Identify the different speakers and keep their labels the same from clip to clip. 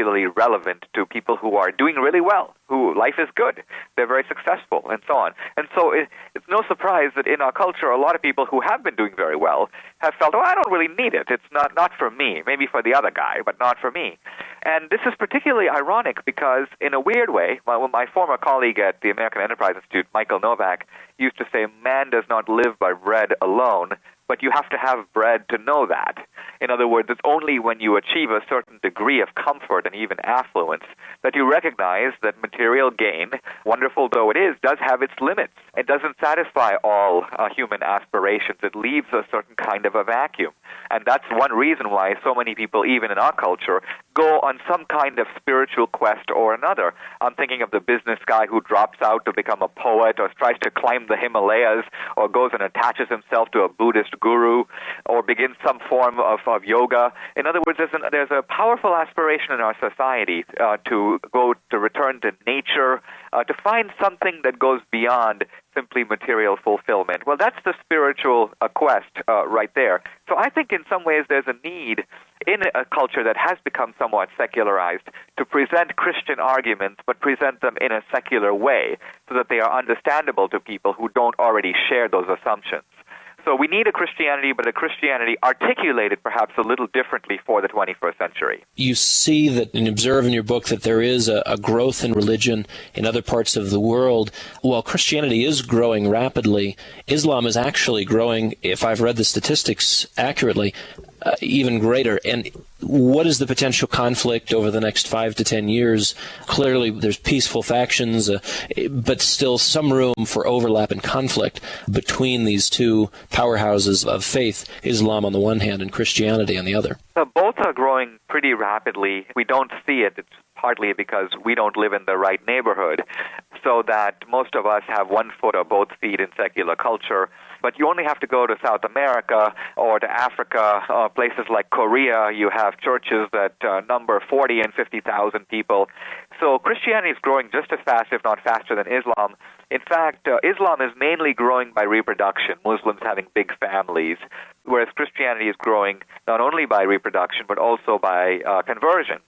Speaker 1: particularly relevant to people who are doing really well, who life is good, they're very successful, and so on. And so it's no surprise that in our culture, a lot of people who have been doing very well have felt, I don't really need it. It's not for me. Maybe for the other guy, but not for me. And this is particularly ironic because, in a weird way, my former colleague at the American Enterprise Institute, Michael Novak, used to say, man does not live by bread alone, but you have to have bread to know that. In other words, it's only when you achieve a certain degree of comfort and even affluence that you recognize that material gain, wonderful though it is, does have its limits. It doesn't satisfy all human aspirations. It leaves a certain kind of a vacuum. And that's one reason why so many people, even in our culture, go on some kind of spiritual quest or another. I'm thinking of the business guy who drops out to become a poet or tries to climb the Himalayas or goes and attaches himself to a Buddhist guru or begins some form of yoga. In other words, there's a powerful aspiration in our society to return to nature, to find something that goes beyond simply material fulfillment. Well, that's the spiritual quest right there. So I think in some ways there's a need in a culture that has become somewhat secularized to present Christian arguments, but present them in a secular way so that they are understandable to people who don't already share those assumptions. So we need a Christianity, but a Christianity articulated perhaps a little differently for the 21st century.
Speaker 2: You see that and observe in your book that there is a growth in religion in other parts of the world. While Christianity is growing rapidly, Islam is actually growing, if I've read the statistics accurately, even greater. And what is the potential conflict over the next 5 to 10 years? Clearly, there's peaceful factions, but still some room for overlap and conflict between these two powerhouses of faith, Islam on the one hand and Christianity on the other.
Speaker 1: Both are growing pretty rapidly. We don't see it. It's partly because we don't live in the right neighborhood, so that most of us have one foot or both feet in secular culture. But you only have to go to South America or to Africa, places like Korea. You have churches that number 40 and 50,000 people. So Christianity is growing just as fast, if not faster, than Islam. In fact, Islam is mainly growing by reproduction, Muslims having big families, whereas Christianity is growing not only by reproduction, but also by conversion.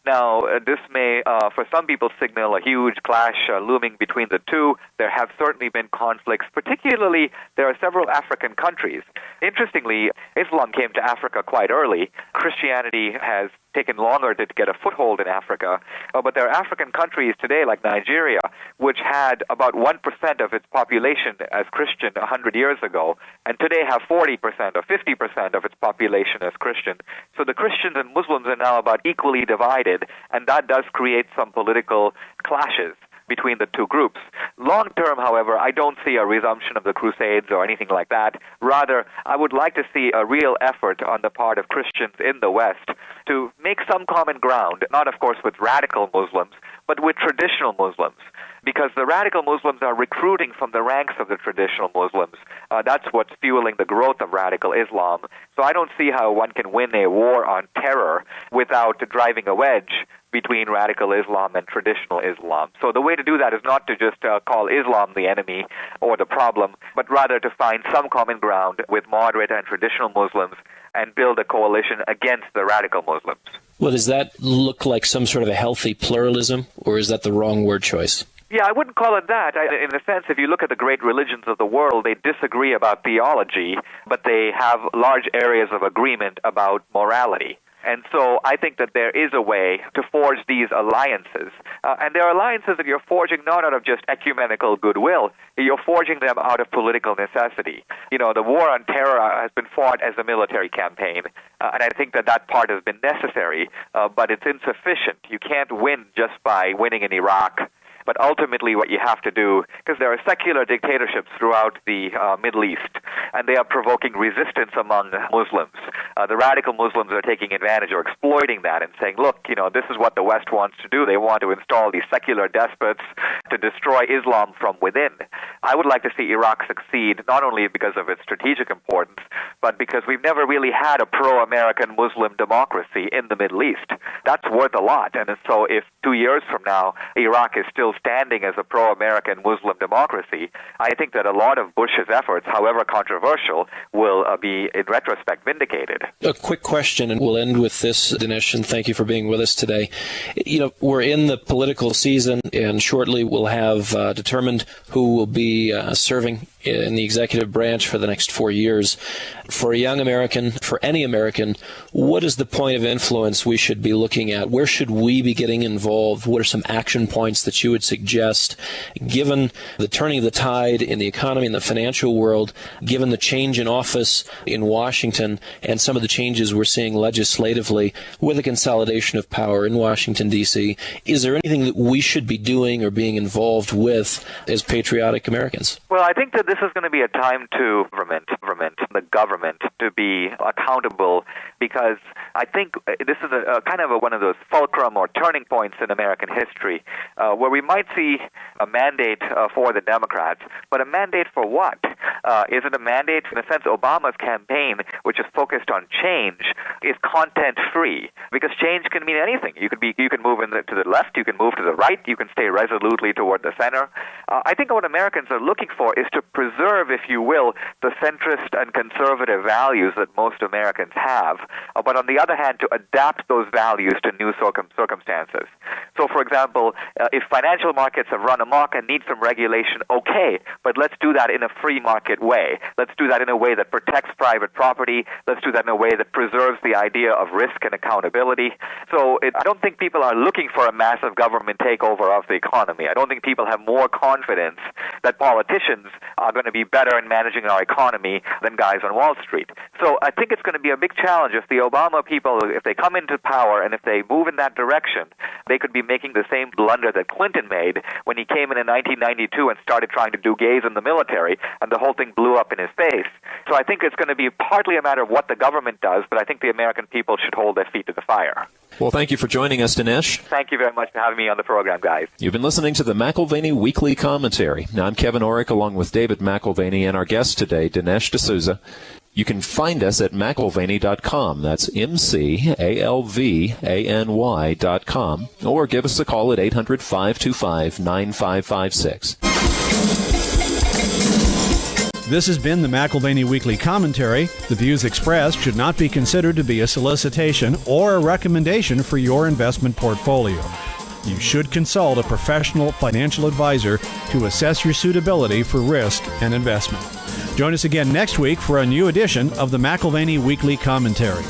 Speaker 1: Now, this may, for some people, signal a huge clash looming between the two. There have certainly been conflicts. Particularly, there are several African countries. Interestingly, Islam came to Africa quite early. Christianity has taken longer to get a foothold in Africa. But there are African countries today, like Nigeria, which had about 1% of its population as Christian 100 years ago, and today have 40% or 50% of its population as Christian. So the Christians and Muslims are now about equally divided, and that does create some political clashes between the two groups. Long term, however, I don't see a resumption of the Crusades or anything like that. Rather, I would like to see a real effort on the part of Christians in the West to make some common ground, not of course with radical Muslims, but with traditional Muslims. Because the radical Muslims are recruiting from the ranks of the traditional Muslims. That's what's fueling the growth of radical Islam. So I don't see how one can win a war on terror without driving a wedge between radical Islam and traditional Islam. So the way to do that is not to just call Islam the enemy or the problem, but rather to find some common ground with moderate and traditional Muslims and build a coalition against the radical Muslims.
Speaker 2: Well, does that look like some sort of a healthy pluralism, or is that the wrong word choice?
Speaker 1: Yeah, I wouldn't call it that. In a sense, if you look at the great religions of the world, they disagree about theology, but they have large areas of agreement about morality. And so I think that there is a way to forge these alliances. And there are alliances that you're forging not out of just ecumenical goodwill. You're forging them out of political necessity. You know, the war on terror has been fought as a military campaign. And I think that that part has been necessary, but it's insufficient. You can't win just by winning in Iraq. But ultimately what you have to do, because there are secular dictatorships throughout the Middle East, and they are provoking resistance among Muslims. The radical Muslims are taking advantage or exploiting that and saying, look, you know, this is what the West wants to do. They want to install these secular despots to destroy Islam from within. I would like to see Iraq succeed, not only because of its strategic importance, but because we've never really had a pro-American Muslim democracy in the Middle East. That's worth a lot. And so if 2 years from now, Iraq is still standing as a pro-American Muslim democracy, I think that a lot of Bush's efforts, however controversial, will be, in retrospect, vindicated.
Speaker 2: A quick question, and we'll end with this, Dinesh, and thank you for being with us today. We're in the political season, and shortly we'll have determined who will be serving in the executive branch for the next 4 years. For a young American, for any American, what is the point of influence we should be looking at? Where should we be getting involved? What are some action points that you would suggest, given the turning of the tide in the economy and the financial world, given the change in office in Washington, and some of the changes we're seeing legislatively with the consolidation of power in Washington, D.C.? Is there anything that we should be doing or being involved with as patriotic Americans?
Speaker 1: Well, I think that this is going to be a time to the government to be accountable, because I think this is a kind of one of those fulcrum or turning points in American history where we might see a mandate for the Democrats, but a mandate for what? Is it a mandate? In a sense, Obama's campaign, which is focused on change, is content-free, because change can mean anything. You can move to the left, you can move to the right, you can stay resolutely toward the center. I think what Americans are looking for is to preserve, if you will, the centrist and conservative values that most Americans have, but on the other hand, to adapt those values to new circumstances. So, for example, if financial markets have run amok and need some regulation, okay, but let's do that in a free market way. Let's do that in a way that protects private property. Let's do that in a way that preserves the idea of risk and accountability. So I don't think people are looking for a massive government takeover of the economy. I don't think people have more confidence that politicians are going to be better in managing our economy than guys on Wall Street. So I think it's going to be a big challenge if the Obama people, if they come into power and if they move in that direction, they could be making the same blunder that Clinton made when he came in 1992 and started trying to do gays in the military, and the whole thing blew up in his face. So I think it's going to be partly a matter of what the government does, but I think the American people should hold their feet to the fire.
Speaker 3: Well, thank you for joining us, Dinesh.
Speaker 1: Thank you very much for having me on the program, guys.
Speaker 3: You've been listening to the McAlvany Weekly Commentary. Now, I'm Kevin Orrick, along with David McAlvany, and our guest today, Dinesh D'Souza. You can find us at McAlvany.com. That's McAlvany.com. Or give us a call at 800-525-9556.
Speaker 4: This has been the McAlvany Weekly Commentary. The views expressed should not be considered to be a solicitation or a recommendation for your investment portfolio. You should consult a professional financial advisor to assess your suitability for risk and investment. Join us again next week for a new edition of the McAlvany Weekly Commentary.